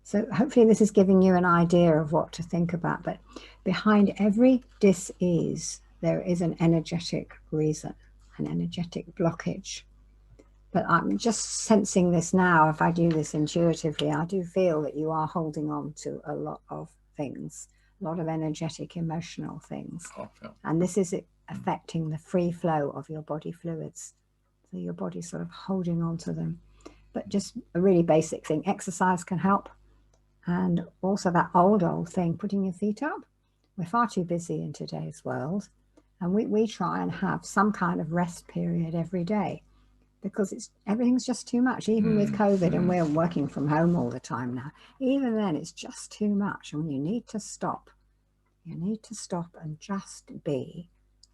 So hopefully this is giving you an idea of what to think about. But behind every dis-ease, there is an energetic reason, an energetic blockage. But I'm just sensing this now. If I do this intuitively, I do feel that you are holding on to a lot of things a lot of energetic, emotional things. Heartfelt. And this is affecting the free flow of your body fluids. So your body's sort of holding on to them. But just a really basic thing, exercise can help. And also that old thing, putting your feet up. We're far too busy in today's world. And we try and have some kind of rest period every day, because everything's just too much, even with COVID, and we're working from home all the time now. Even then, it's just too much, and you need to stop. You need to stop and just be,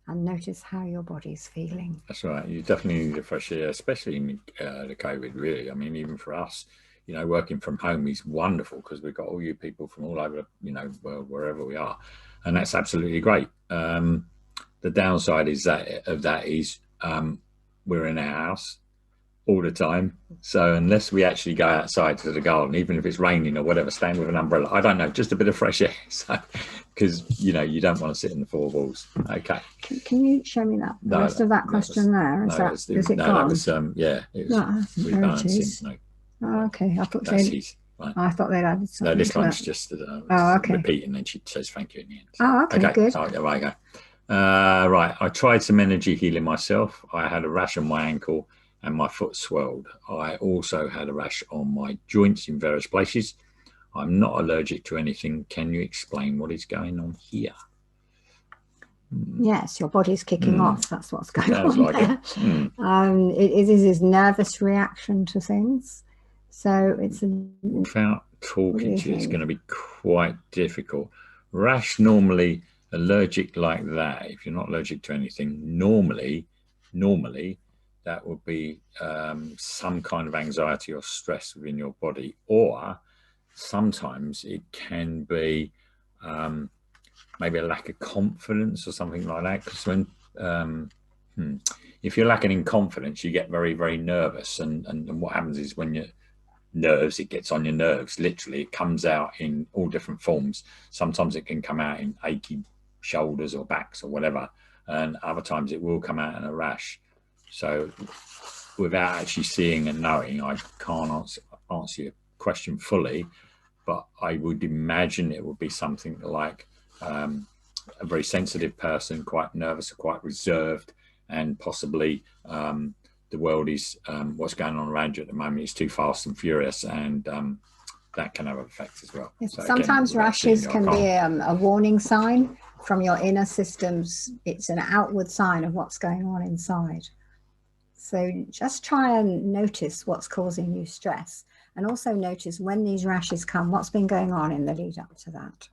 and notice how your body's feeling. That's right. You definitely need the fresh air, especially in the COVID, really. I mean, even for us, you know, working from home is wonderful because we've got all you people from all over, you know, wherever we are. And that's absolutely great. The downside is we're in our house all the time. So unless we actually go outside to the garden, even if it's raining or whatever, stand with an umbrella, I don't know, just a bit of fresh air. So, because, you know, you don't want to sit in the four walls. Okay. Can you show me that? The rest of that question there? Is it gone? That was, yeah. It was rebalancing. Oh, okay. I thought right. I thought they'd added something. No, this one's just repeat, and then she says thank you in the end. So, okay, good. Oh, there I go. Right, I tried some energy healing myself. I had a rash on my ankle and my foot swelled. I also had a rash on my joints in various places. I'm not allergic to anything. Can you explain what is going on here? Yes, your body's kicking off. That's what's going Sounds on like there. It. It is his nervous reaction to things. So it's without talking to you, it's going to be quite difficult. Rash, normally allergic like that, if you're not allergic to anything, normally that would be some kind of anxiety or stress within your body, or sometimes it can be maybe a lack of confidence or something like that. Because when if you're lacking in confidence, you get very, very nervous, and what happens is when you're nerves, it gets on your nerves. Literally, it comes out in all different forms. Sometimes it can come out in achy shoulders or backs or whatever, and other times it will come out in a rash. So without actually seeing and knowing, I can't answer your question fully, but I would imagine it would be something like a very sensitive person, quite nervous or quite reserved, and possibly the world is what's going on around you at the moment is too fast and furious, and that can have an effect as well. Yes, so sometimes again, rashes can be a warning sign from your inner systems. It's an outward sign of what's going on inside. So just try and notice what's causing you stress, and also notice when these rashes come, what's been going on in the lead up to that.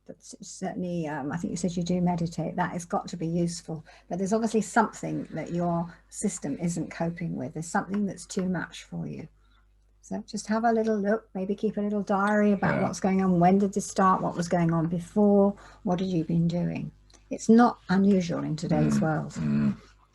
But certainly, I think you said you do meditate. That has got to be useful. But there's obviously something that your system isn't coping with. There's something that's too much for you. So just have a little look, maybe keep a little diary about what's going on. When did this start? What was going on before? What have you been doing? It's not unusual in today's world.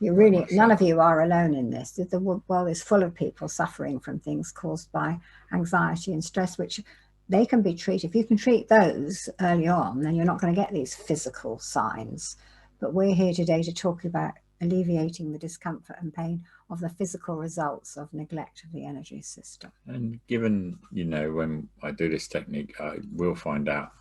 You really, none of you are alone in this. The world is full of people suffering from things caused by anxiety and stress, which they can be treated. If you can treat those early on, then you're not going to get these physical signs. But we're here today to talk about alleviating the discomfort and pain of the physical results of neglect of the energy system. And given, you know, when I do this technique, I will find out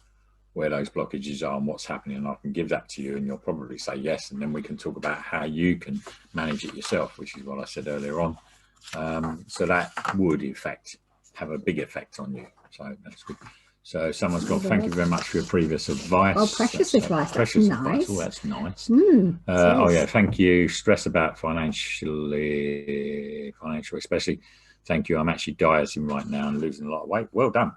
where those blockages are and what's happening, and I can give that to you, and you'll probably say yes, and then we can talk about how you can manage it yourself, which is what I said earlier on. So that would in fact have a big effect on you. So that's good. So someone's got, thank you very much for your previous advice. Oh, precious advice. Precious that's advice. Nice. Oh, that's nice. Oh yeah, thank you. Stress about financial, especially. Thank you. I'm actually dieting right now and losing a lot of weight. Well done.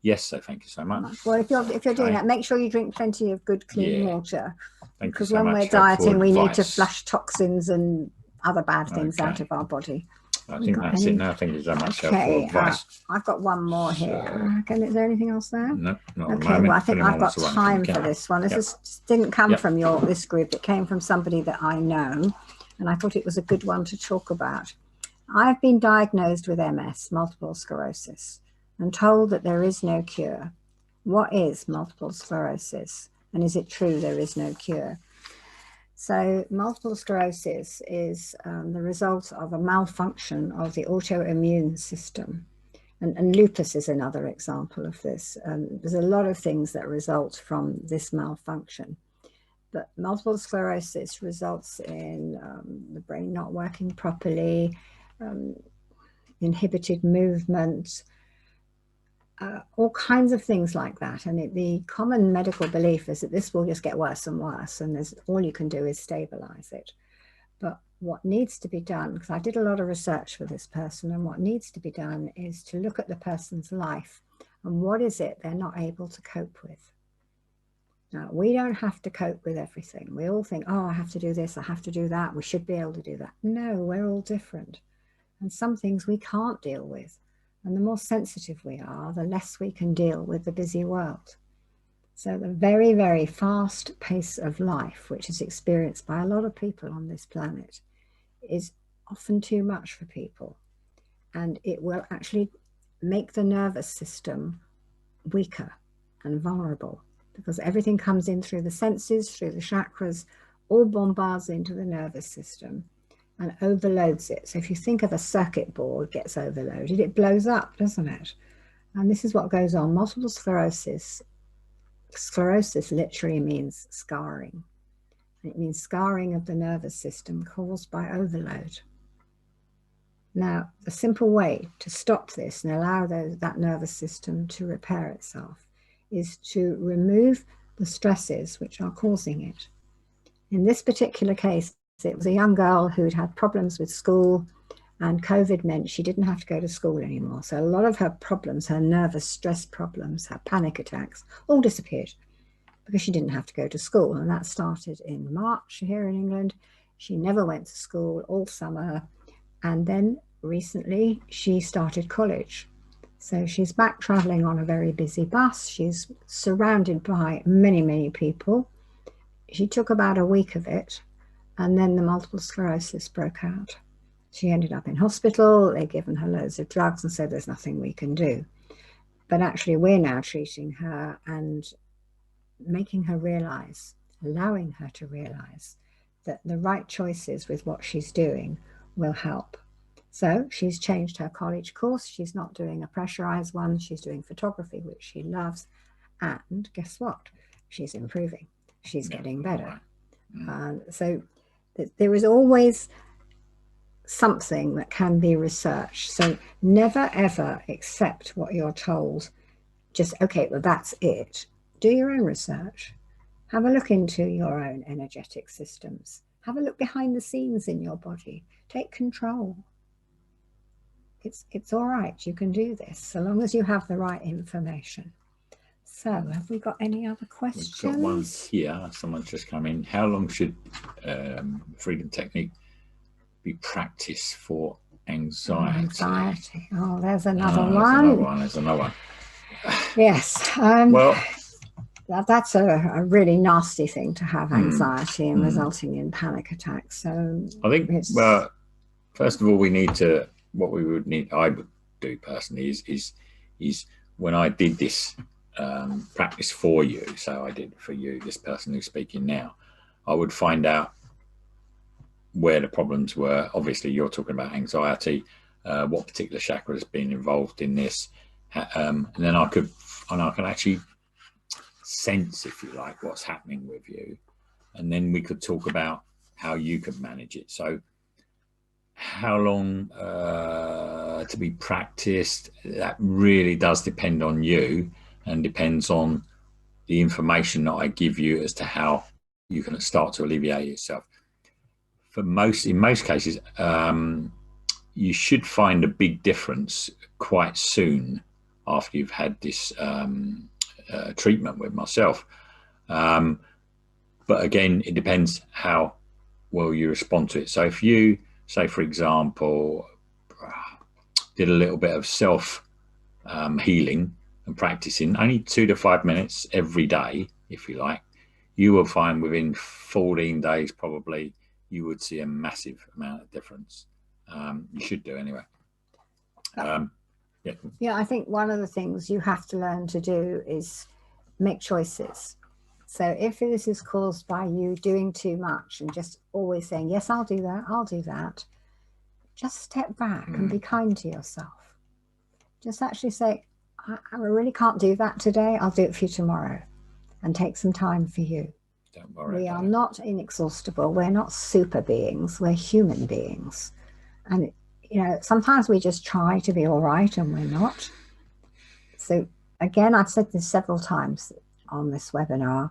Yes, so thank you so much. Well, if you're doing that, make sure you drink plenty of good, clean water. Thank because you so when much. We're dieting, we need to flush toxins and other bad things out of our body. I think that's it now. Thank you so much for advice. I've got one more here. Is there anything else there? No, not at the Okay, moment. well, I think I've got time for this one. This didn't come from this group. It came from somebody that I know, and I thought it was a good one to talk about. I've been diagnosed with MS, multiple sclerosis, and told that there is no cure. What is multiple sclerosis? And is it true there is no cure? So multiple sclerosis is the result of a malfunction of the autoimmune system. And lupus is another example of this. There's a lot of things that result from this malfunction. But multiple sclerosis results in the brain not working properly, inhibited movement, all kinds of things like that. And the common medical belief is that this will just get worse and worse, and all you can do is stabilize it. But what needs to be done, because I did a lot of research for this person, and what needs to be done is to look at the person's life and what is it they're not able to cope with. Now, we don't have to cope with everything. We all think, oh, I have to do this, I have to do that, we should be able to do that. No, we're all different. And some things we can't deal with. And the more sensitive we are, the less we can deal with the busy world. So the very, very fast pace of life, which is experienced by a lot of people on this planet, is often too much for people. And it will actually make the nervous system weaker and vulnerable, because everything comes in through the senses, through the chakras, all bombards into the nervous system and overloads it. So if you think of a circuit board gets overloaded, it blows up, doesn't it? And this is what goes on. Multiple sclerosis. Sclerosis literally means scarring. It means scarring of the nervous system caused by overload. Now, the simple way to stop this and allow that nervous system to repair itself is to remove the stresses which are causing it. In this particular case, it was a young girl who'd had problems with school, and COVID meant she didn't have to go to school anymore. So a lot of her problems, her nervous stress problems, her panic attacks, all disappeared because she didn't have to go to school. And that started in March here in England. She never went to school all summer. And then recently she started college. So she's back traveling on a very busy bus. She's surrounded by many, many people. She took about a week of it, and then the multiple sclerosis broke out. She ended up in hospital. They'd given her loads of drugs and said there's nothing we can do. But actually we're now treating her and making her realize, allowing her to realize that the right choices with what she's doing will help. So she's changed her college course. She's not doing a pressurized one. She's doing photography, which she loves. And guess what? She's improving. She's getting better. So there is always something that can be researched. So never, ever accept what you're told. Just, okay, well, that's it. Do your own research. Have a look into your own energetic systems. Have a look behind the scenes in your body. Take control. It's all right. You can do this so long as you have the right information. So have we got any other questions? We've got one here. Someone's just come in. How long should freedom technique be practiced for anxiety? Anxiety. Oh, there's another one. There's another one. Yes. Well, that's a really nasty thing to have, anxiety and resulting in panic attacks. So I think, well, first of all, we need to, what we would need, I would do personally is when I did this practice for you, so I did for you, this person who's speaking now, I would find out where the problems were. Obviously, you're talking about anxiety, what particular chakra has been involved in this, and then I can actually sense, if you like, what's happening with you, and then we could talk about how you could manage it. So how long to be practiced, that really does depend on you and depends on the information that I give you as to how you can start to alleviate yourself. In most cases, you should find a big difference quite soon after you've had this treatment with myself. But again, it depends how well you respond to it. So if you, say, for example, did a little bit of self healing and practicing, only 2 to 5 minutes every day, if you like, you will find within 14 days, probably, you would see a massive amount of difference. You should do anyway. Yeah, I think one of the things you have to learn to do is make choices. So if this is caused by you doing too much and just always saying, yes, I'll do that, just step back and be kind to yourself. Just actually say, I really can't do that today. I'll do it for you tomorrow, and take some time for you. Don't worry. We are not inexhaustible. We're not super beings. We're human beings. And, you know, sometimes we just try to be all right and we're not. So again, I've said this several times on this webinar.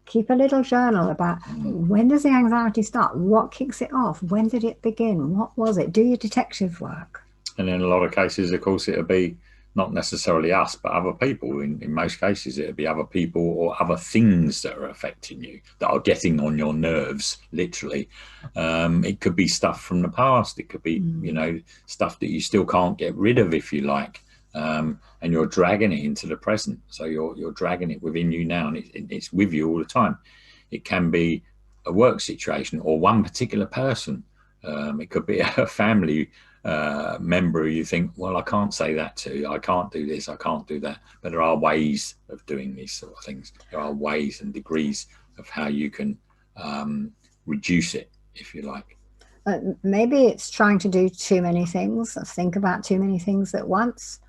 Keep a little journal about when does the anxiety start? What kicks it off? When did it begin? What was it? Do your detective work. And in a lot of cases, of course, it'll be not necessarily us, but other people. In most cases, it'll be other people or other things that are affecting you, that are getting on your nerves, literally. It could be stuff from the past. It could be, you know, stuff that you still can't get rid of, if you like. And you're dragging it into the present. So you're dragging it within you now, and it's with you all the time. It can be a work situation or one particular person. It could be a family member who you think, well, I can't say that to, I can't do this, I can't do that. But there are ways of doing these sort of things. There are ways and degrees of how you can reduce it, if you like. Maybe it's trying to do too many things, think about too many things at once.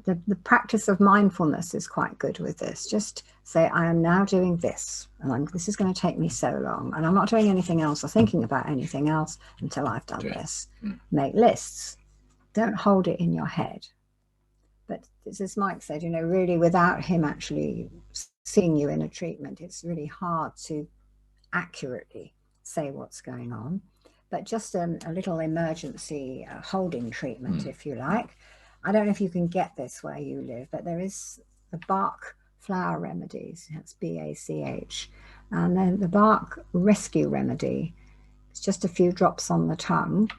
The practice of mindfulness is quite good with this. Just say, I am now doing this, and this is going to take me so long, and I'm not doing anything else or thinking about anything else until I've done this. Make lists. Don't hold it in your head. But as Mike said, you know, really without him actually seeing you in a treatment, it's really hard to accurately say what's going on. But just a little emergency holding treatment, if you like. I don't know if you can get this where you live, but there is the Bach flower remedies. That's BACH. And then the Bach rescue remedy, it's just a few drops on the tongue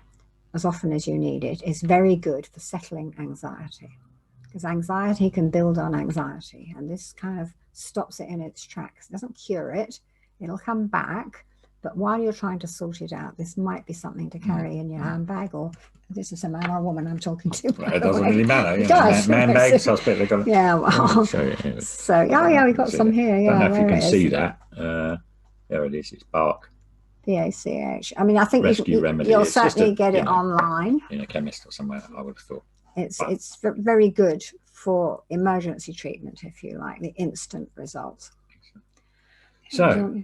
as often as you need it. It's very good for settling anxiety, because anxiety can build on anxiety, and this kind of stops it in its tracks. It doesn't cure it. It'll come back. But while you're trying to sort it out, this might be something to carry in your handbag, or this is a man or woman I'm talking to. Well, it doesn't really matter. You know, man bags, I expect they've got. Yeah, well, show you. So yeah, we've got some here. Yeah, I don't know if you can see that. There it is. It's Bach. BACH. I mean, I think remedy. You'll certainly get it online in a chemist or somewhere, I would have thought. It's very good for emergency treatment, if you like, the instant result. So.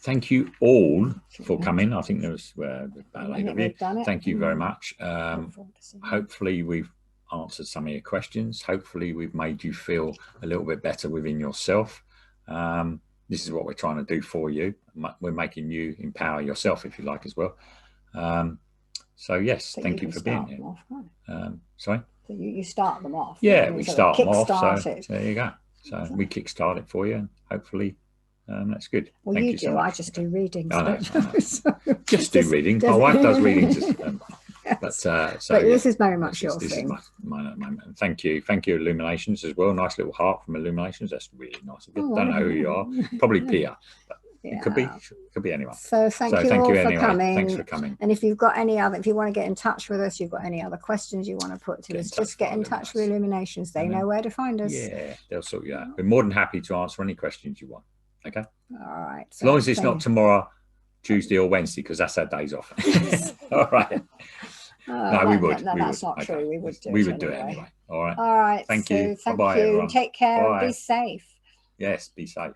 Thank you all for coming. I think there was about 8 of you. Thank you very much. Hopefully we've answered some of your questions. Hopefully we've made you feel a little bit better within yourself. This is what we're trying to do for you. We're making you empower yourself, if you like, as well. So yes, thank you for being here. Sorry? So you start them off. Yeah, we start them off. So there you go. So we kickstart it for you, and hopefully that's good. Well, Thank you you do. so much. I just do readings. I know. Just do reading. My wife does readings. But this is very much your thing. This is mine at the moment. Thank you. Thank you, Illuminations, as well. Nice little heart from Illuminations. That's really nice. Don't know who you are. Probably Pia. It could be anyone. So thank you all for coming. Thanks for coming. And if you've got any other, if you want to get in touch with us, you've got any other questions you want to put to us, just get in touch with Illuminations. They know where to find us. Yeah, they'll sort you out. We're more than happy to answer any questions you want. Okay. All right. As long as it's not tomorrow, Tuesday or Wednesday, because that's our days off. All right. No, we would. No, that's not true. We would do it anyway. All right. All right. Thank you. Thank you. Take care. Be safe. Yes, be safe.